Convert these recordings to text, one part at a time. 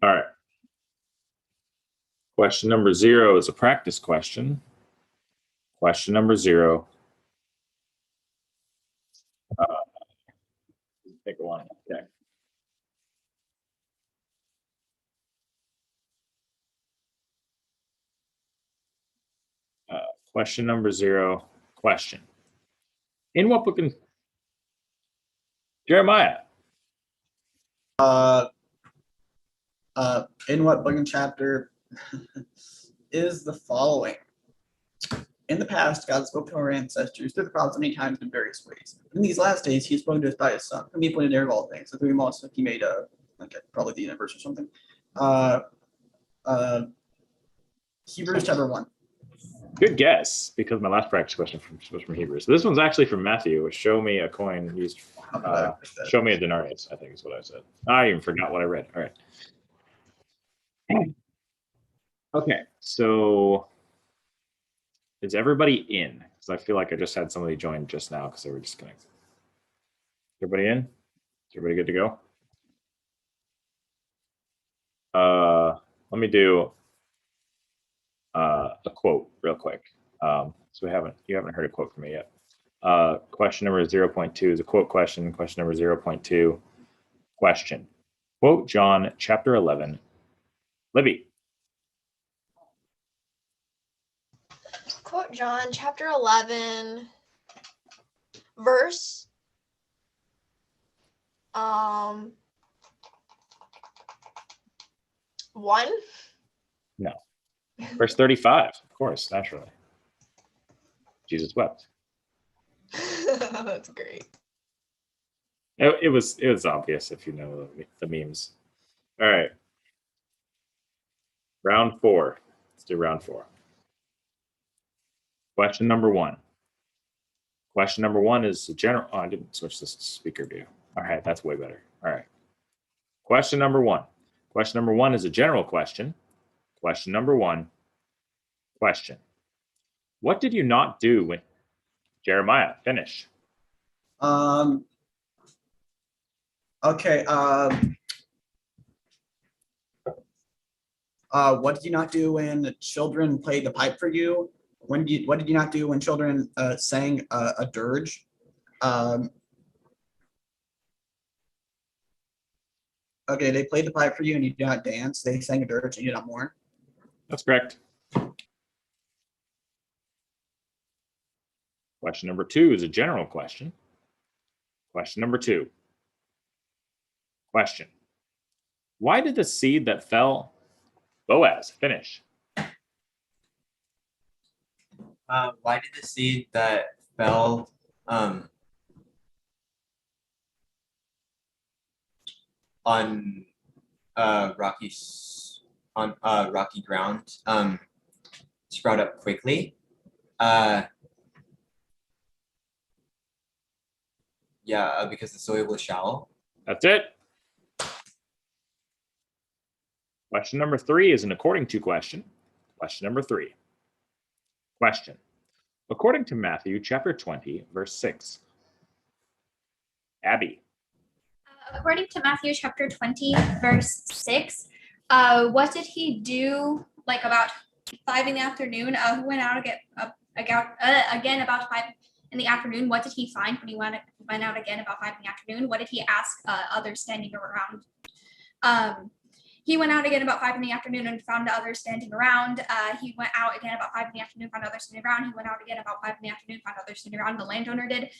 All right. Question number 0 is a practice question. Question number 0. Take one. Okay. Question number 0. Question. In what book in Jeremiah? In what book and chapter is the following? In the past, God spoke to our ancestors through the prophets many times in various ways. In these last days, He has spoken to us by His Son, whom He appointed heir of all things. So through Him also He made probably the universe or something. Hebrews chapter 1. Good guess, because my last practice question was from Hebrews. This one's actually from Matthew. Show me a coin used. Show me a denarius, I think is what I said. I even forgot what I read. All right. Okay, so is everybody in? Because I feel like I just had somebody join just now because they were disconnected. Everybody in? Is everybody good to go? Let me do a quote real quick. So you haven't heard a quote from me yet. Question number 0.2 is a quote question. Question number 0.2 question. Quote John chapter 11. Libby. Quote John chapter 11, verse 1. No. Verse 35, of course, naturally. Jesus wept. That's great. It was obvious if you know the memes. All right. Round 4. Let's do round 4. Question number 1. Question number 1 is general. Oh, I didn't switch this to speaker view. All right, that's way better. All right. Question number 1. Question number 1 is a general question. Question number 1. Question. What did you not do when Jeremiah finish? Okay. What did you not do when the children played the pipe for you? What did you not do when children sang a dirge? Okay, they played the pipe for you and you did not dance. They sang a dirge and you did not mourn. That's correct. Question number 2 is a general question. Question number 2. Question. Why did the seed that fell Boaz finish? Why did the seed that fell on rocky ground sprout up quickly? Because the soil was shallow. That's it. Question number 3 is an according to question. Question number 3. Question. According to Matthew chapter 20, verse 6. Abby. According to Matthew chapter 20, verse 6, what did he do like about 5 in the afternoon? Who went out again about 5 in the afternoon? What did he find when he went out again about 5 in the afternoon? What did he ask others standing around? He went out again about 5 in the afternoon and found others standing around. He went out again about 5 in the afternoon, found others standing around. He went out again about 5 in the afternoon, found others standing around. The landowner did.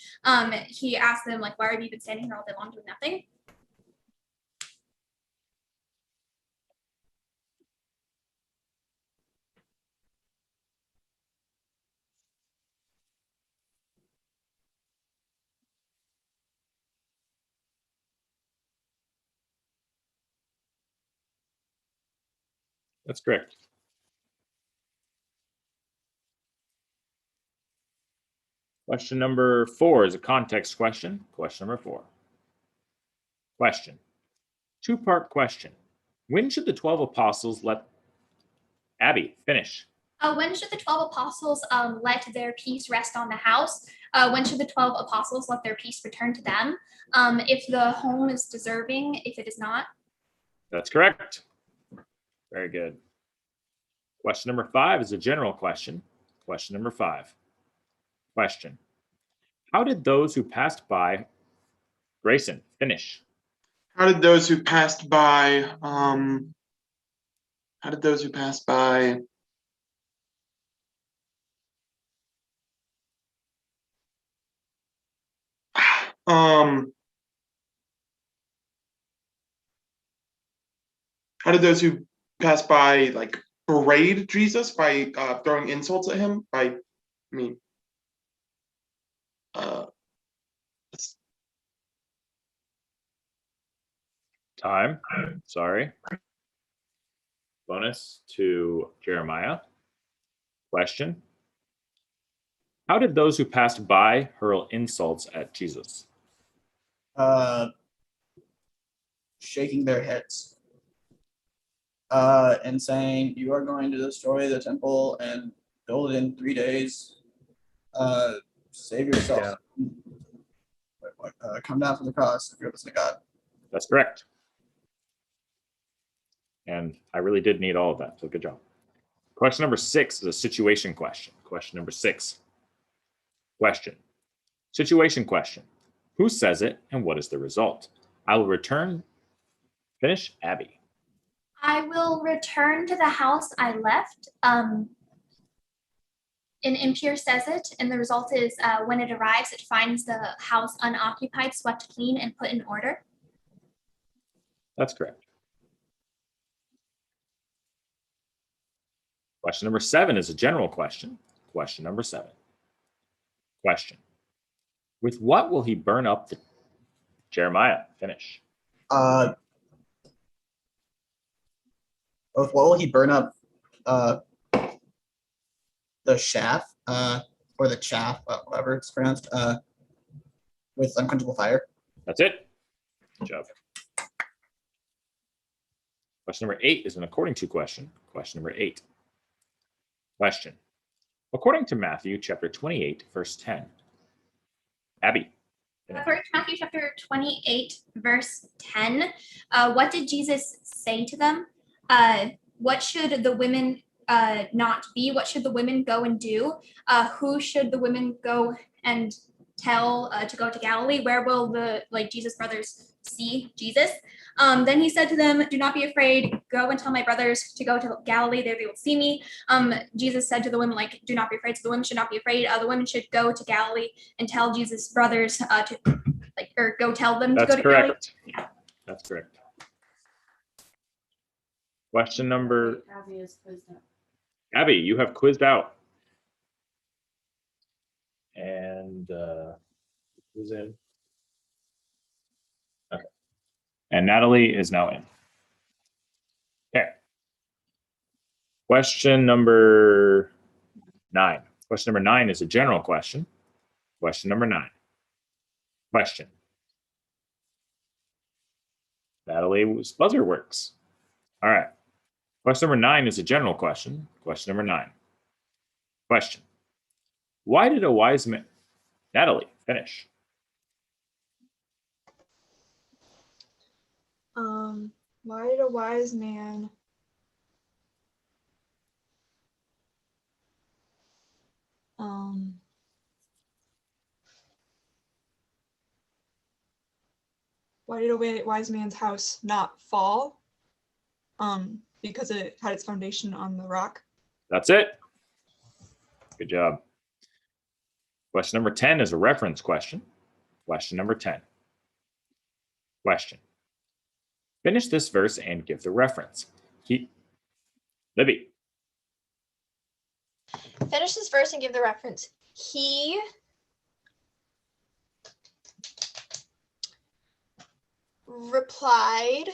He asked them, like, why have you been standing here all day long doing nothing? That's correct. Question number 4 is a context question. Question number 4. Question. 2-part question. When should the 12 apostles let Abby finish? When should the 12 apostles let their peace rest on the house? When should the 12 apostles let their peace return to them? If the home is deserving, if it is not. That's correct. Very good. Question number 5 is a general question. Question number 5. Question. How did those who passed by Grayson finish? How did those who passed by, how did those who passed by, how did those who passed by like berate Jesus by throwing insults at him? I mean, Time. Sorry. Bonus to Jeremiah. Question. How did those who passed by hurl insults at Jesus? Shaking their heads. And saying, "You are going to destroy the temple and build it in 3 days. Save yourself. Come down from the cross if you're the Son of God." That's correct. And I really did need all of that, so good job. Question number 6 is a situation question. Question number 6. Question. Situation question. Who says it and what is the result? I will return. Finish, Abby. I will return to the house I left. And Impure says it, and the result is when it arrives, it finds the house unoccupied, swept clean, and put in order. That's correct. Question number 7 is a general question. Question number 7. Question. With what will he burn up the Jeremiah? Finish. With what will he burn up? The shaft, or the chaff, whatever it's pronounced, with unquenchable fire. That's it. Good job. Question number 8 is an according to question. Question number 8. Question. According to Matthew chapter 28, verse 10. Abby. According to Matthew chapter 28, verse 10, what did Jesus say to them? What should the women not be? What should the women go and do? Who should the women go and tell to go to Galilee? Where will the Jesus brothers see Jesus? Then he said to them, "Do not be afraid. Go and tell my brothers to go to Galilee. There they will see me." Jesus said to the women, "Do not be afraid." So the women should not be afraid. The women should go to Galilee and tell Jesus' brothers to or go tell them to That's go to Galilee. correct. That's correct. Question number. Abby is quizzed up. Abby, you have quizzed out. And who's in? Okay. And Natalie is now in. Okay. Question number 9. Question number 9 is a general question. Question number 9. Question. Natalie's buzzer works. All right. Question number 9 is a general question. Question number 9. Question. Why did a wise man... Natalie, finish. Why did a wise man why did a wise man's house not fall? Because it had its foundation on the rock. That's it. Good job. Question number 10 is a reference question. Question number 10. Question. Finish this verse and give the reference. Libby. Finish this verse and give the reference. He replied,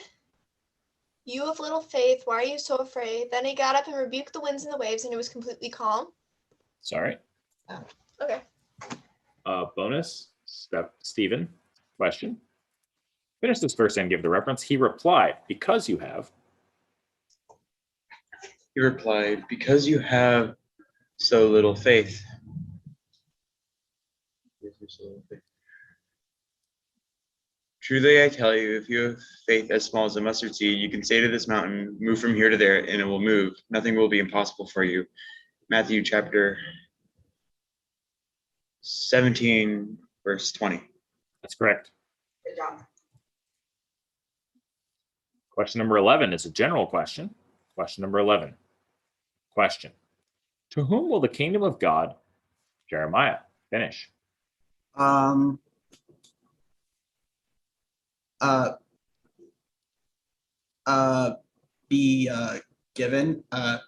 "You of little faith, why are you so afraid?" Then he got up and rebuked the winds and the waves, and it was completely calm. Sorry. Okay. Bonus. Stephen. Question. Finish this verse and give the reference. He replied, because you have. he replied, "Because you have so little faith." Truly I tell you, if you have faith as small as a mustard seed, you can say to this mountain, move from here to there, and it will move. Nothing will be impossible for you. Matthew chapter 17, verse 20. That's correct. Good job. Question number 11 is a general question. Question number 11. Question. To whom will the kingdom of God, Jeremiah, finish? Um, uh, be given to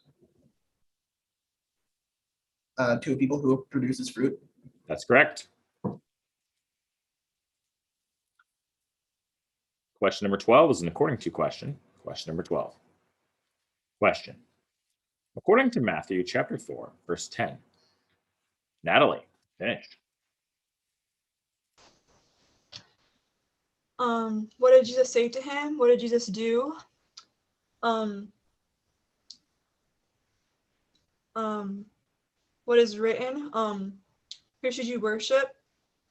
people who produces fruit. That's correct. Question number 12 is an according to question. Question number 12. Question. According to Matthew chapter 4, verse 10. Natalie, finished. What did Jesus say to him? What did Jesus do? What is written? Who should you worship?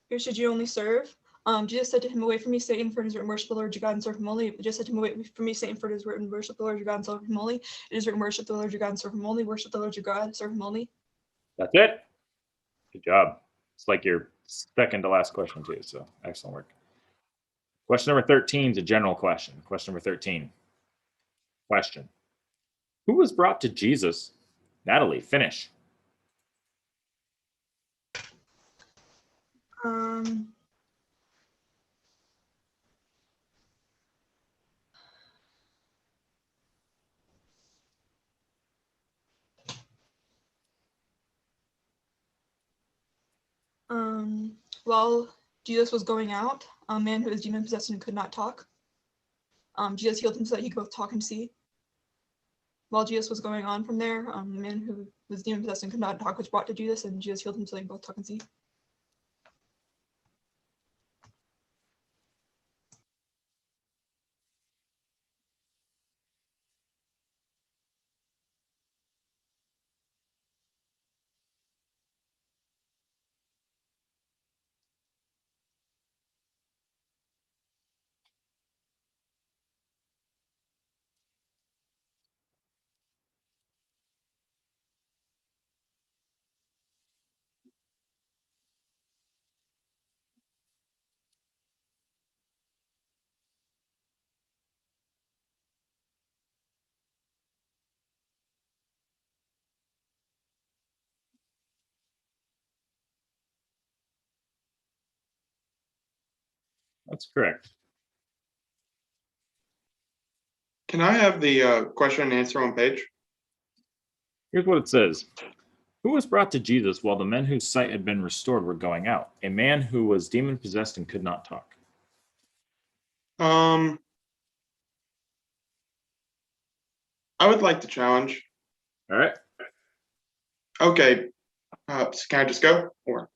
Who should you only serve? Jesus said to him, away from me, Satan, for it is written, worship the Lord your God and serve him only. Jesus said to him, away from me, Satan, for it is written, worship the Lord your God and serve him only. It is written, worship the Lord your God and serve him only. Worship the Lord your God, serve him only. That's it. Good job. It's like your second to last question too, so excellent work. Question number 13 is a general question. Question number 13. Question. Who was brought to Jesus? Natalie, finish. While Jesus was going out, a man who was demon possessed and could not talk. Jesus healed him so that he could both talk and see. While Jesus was going on from there, a man who was demon possessed and could not talk was brought to Jesus, and Jesus healed him so that he could both talk and see. That's correct. Can I have the question and answer on page? Here's what it says. Who was brought to Jesus while the men whose sight had been restored were going out? A man who was demon possessed and could not talk. I would like to challenge. All right. Okay. Can I just go? Or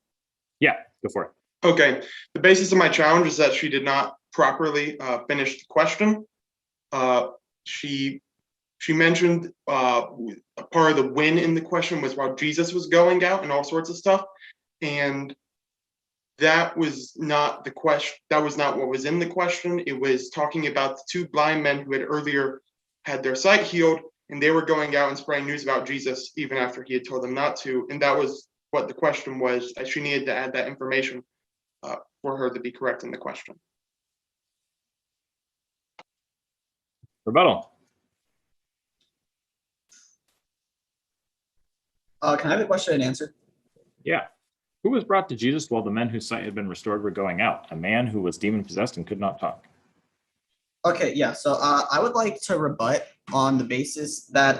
Yeah, go for it. okay. The basis of my challenge is that she did not properly finish the question. She mentioned a part of the win in the question was while Jesus was going out and all sorts of stuff, and that was not the question. That was not what was in the question. It was talking about the two blind men who had earlier had their sight healed, and they were going out and spreading news about Jesus even after he had told them not to. And that was what the question was. She needed to add that information for her to be correct in the question. Rebuttal. Can I have a question and answer? Yeah. Who was brought to Jesus while the men whose sight had been restored were going out? A man who was demon possessed and could not talk. Okay, yeah. So I would like to rebut on the basis that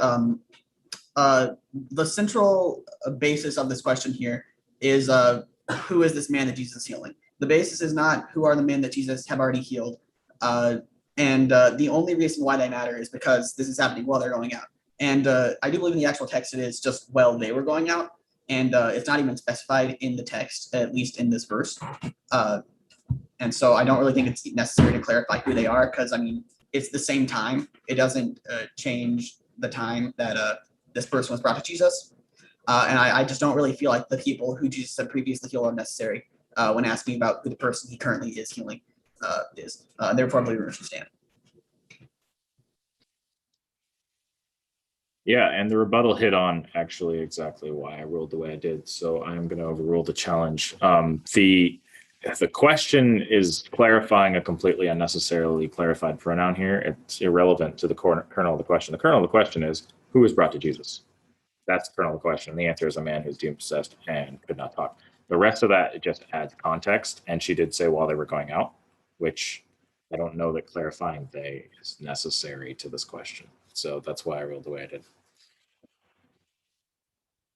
the central basis of this question here is who is this man that Jesus is healing? The basis is not who are the men that Jesus have already healed. And the only reason why they matter is because this is happening while they're going out. And I do believe in the actual text it is just while they were going out. And it's not even specified in the text, at least in this verse. And so I don't really think it's necessary to clarify who they are because, I mean, it's the same time. It doesn't change the time that this person was brought to Jesus. And I just don't really feel like the people who Jesus had previously healed are necessary when asking about who the person he currently is healing. is. Therefore, I believe we should stand. Yeah, and the rebuttal hit on actually exactly why I ruled the way I did. So I'm going to overrule the challenge. The question is clarifying a completely unnecessarily clarified pronoun here. It's irrelevant to the kernel of the question. The kernel of the question is, who was brought to Jesus? That's the kernel of the question. The answer is a man who's demon possessed and could not talk. The rest of that, it just adds context. And she did say while they were going out, which I don't know that clarifying they is necessary to this question. So that's why I ruled the way I did.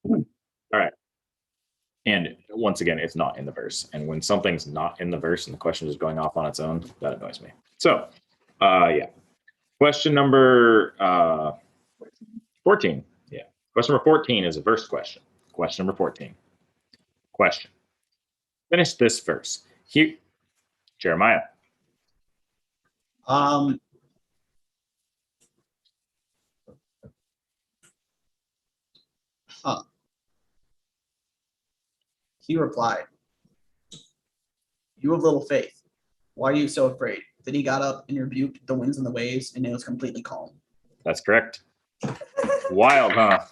All right. And once again, it's not in the verse. And when something's not in the verse and the question is going off on its own, that annoys me. So, yeah. Question number 14. Yeah. Question number 14 is a verse question. Question number 14. Question. Finish this verse. Here, Jeremiah. He replied, "You have little faith. Why are you so afraid?" Then he got up and rebuked the winds and the waves, and it was completely calm. That's correct. Wild, huh?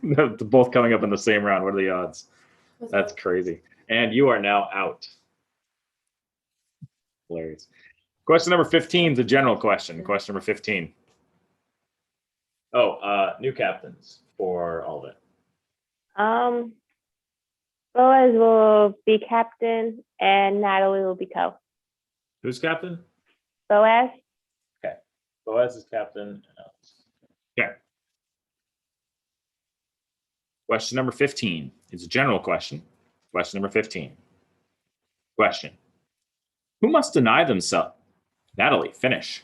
They're both coming up in the same round. What are the odds? That's crazy. And you are now out. Hilarious. Question number 15 is a general question. Question number 15. Oh, new captains for all of it. Boaz will be captain and Natalie will be co. Who's captain? Boaz? Okay. Boaz is captain. Okay. Question number 15 is a general question. Question number 15. Question. Who must deny themselves? Natalie, finish.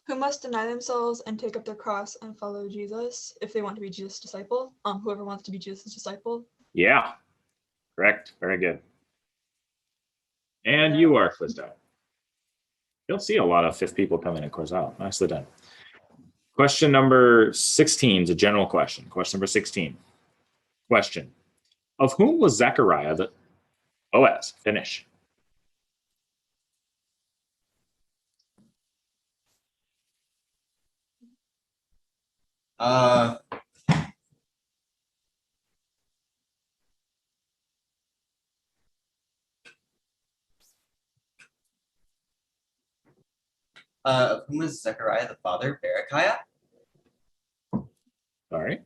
Who must deny themselves and take up their cross and follow Jesus if they want to be Jesus' disciple? Whoever wants to be Jesus' disciple. Yeah. Correct. Very good. And you are quizzed out. You'll see a lot of fifth people come in and quiz out. Nicely done. Question number 16 is a general question. Question number 16. Question. Of whom was Zechariah the Boaz? Finish. Whom was Zechariah the father? Berechiah? Sorry.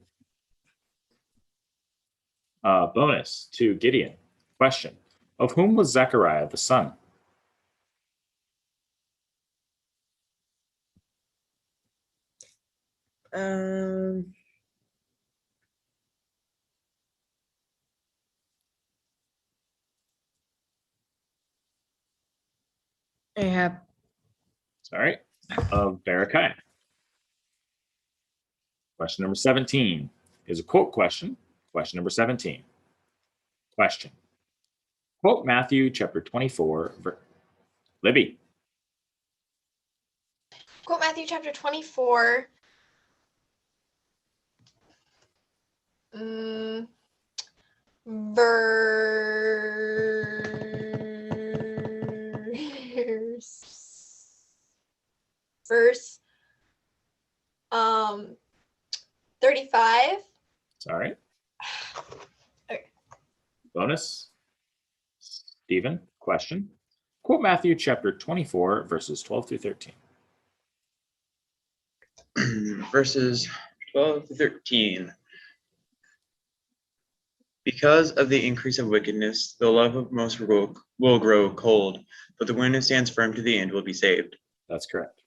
Bonus to Gideon. Question. Of whom was Zechariah the son? Ahab. Sorry. Of Berechiah. Question number 17 is a quote question. Question number 17. Question. Quote Matthew chapter 24. Libby. Quote Matthew chapter 24. Verse 35. Sorry. Okay. Bonus. Stephen, question. Quote Matthew chapter 24, verses 12 through 13. Verses 12 to 13. Because of the increase of wickedness, the love of most will grow cold, but the one who stands firm to the end will be saved. That's correct.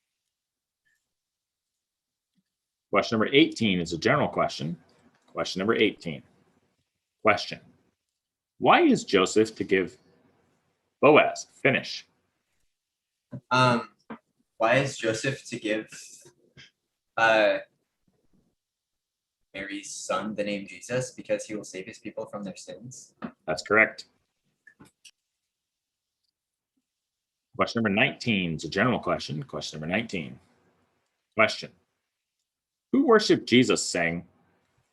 Question number 18 is a general question. Question number 18. Question. Why is Joseph to give Boaz? Finish. Why is Joseph to give Mary's son the name Jesus? Because he will save his people from their sins. That's correct. Question number 19 is a general question. Question number 19. Question. Who worshiped Jesus saying,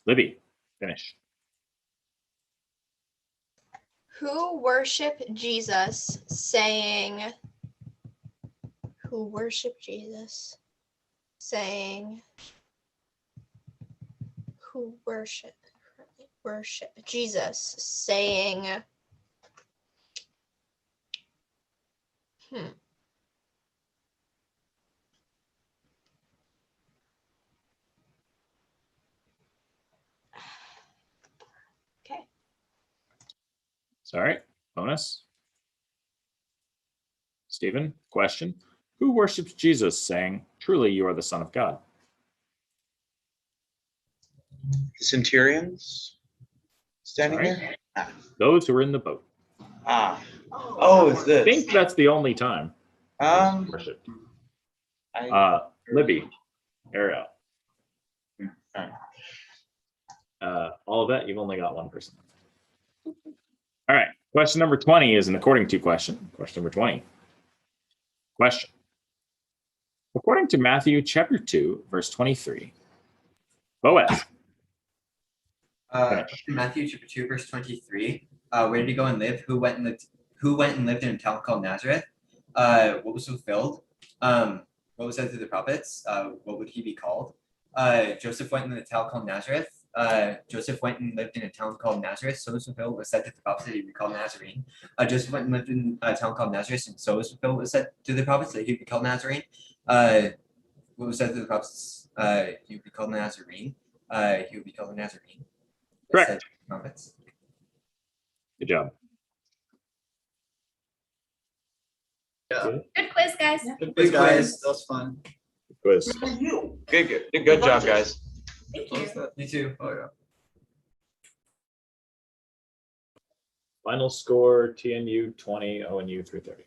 Libby, finish. Who worshiped Jesus, saying, who worshiped Jesus, saying, who worship Jesus, saying, Okay. Sorry, bonus. Stephen, question. Who worships Jesus, saying, truly you are the Son of God? The centurions standing Sorry? there? Those who are in the boat. Oh, it's I this. think that's the only time worshipped. Libby, Ariel. Alright. All of that, you've only got one person. All right. Question number 20 is an according to question. Question number 20. Question. According to Matthew chapter 2, verse 23, Boaz. Matthew chapter 2, verse 23. Where did he go and live? Who went and lived in a town called Nazareth? What was fulfilled? What was said through the prophets? What would he be called? Joseph went in a town called Nazareth. Joseph went and lived in a town called Nazareth. So was fulfilled was said to the prophets that he'd be called Nazarene. Joseph went and lived in a town called Nazareth, and so was fulfilled was said to the prophets that he'd be called Nazarene. What was said to the prophets? He would be called Nazarene. He would be called a Nazarene. Correct. Said to the prophets. Good job. Yeah. Good quiz, guys. Good quiz, guys. That was fun. Quiz. Good job, guys. Thank What you. was that? Me too. Oh, yeah. Final score, TNU 20, ONU 330.